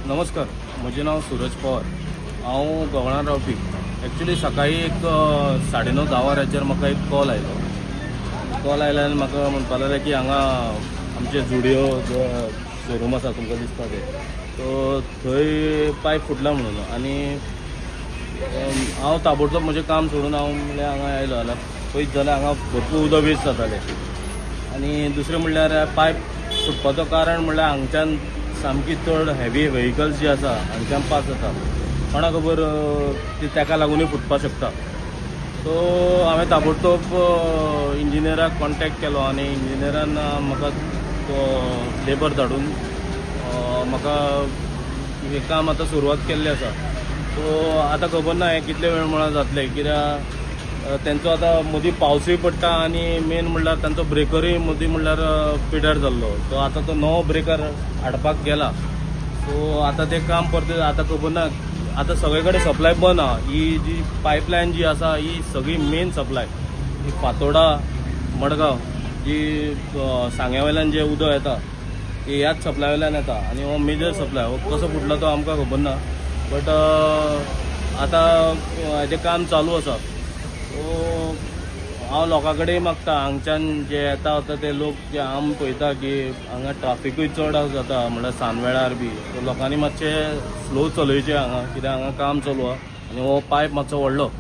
नमस्कार, म्हजें नांव सूरज पवार। हांव गोंयान रावपी। एक्चुअली सकाळी एक 9:30-10 वरांचेर म्हाका एक कॉल आयला आनी म्हाका म्हणपा लागले की हांगा आमचे जुडिओ जो शोरूम आसा तुमकां दिसता ते, तो थंय पायप फुटला म्हणून। आनी हांव ताबडतोब म्हजें काम सोडून हांव म्हणल्यार हांगा आयलो। जाल्यार पळयत जाल्यार हांगा भरपूर उदक वेस्ट जातालें। आनी दुसरें म्हणल्यार पायप फुटपाचो कारण म्हणल्यार हांगच्यान सामकी चड हेवी व्हेहिकल्स जी आसा हांगच्यान पास जाता। कोणा खबर ती ताका लागूनय फुटपाक शकता। सो हांवें ताबडतोब इंजिनियराक कॉन्टेक्ट केलो आनी इंजिनियरान म्हाका तो लेबर धाडून म्हाका हें काम आतां सुरवात केल्ली आसा। सो आतां खबर ना हें कितले वेळ म्हणून जातलें, कित्याक तेंचो आतां मदीं पावसूय पडटा आनी मेन म्हणल्यार तांचो ब्रेकरूय मदीं म्हणल्यार पिड्यार जाल्लो। सो आतां तो नवो ब्रेकर हाडपाक गेला। सो आतां तें काम परतें आतां खबर ना। आतां सगळे कडेन सप्लाय बंद आहा। ही जी पायपलायन जी आसा ही सगळी मेन सप्लाय ही फातोर्डा मडगांव जी सांग्या वयल्यान जें उदक येता ती ह्याच सप्लाय वयल्यान येता आनी हो मेजर सप्लाय। हो कसो फुटला तो आमकां खबर ना, बट आतां हेजें काम चालू आसा। सो हांव लोकां कडेन मागता, हांगच्यान जे येता वता ते लोक जे आम पळयता की हांगा ट्राफिकूय चड जाता म्हणल्यार सांजवेळार बी, सो लोकांनी मातशें स्लो चलयचें हांगा, कित्याक हांगा काम चालू आहा आनी हो पायप मातसो व्हडलो।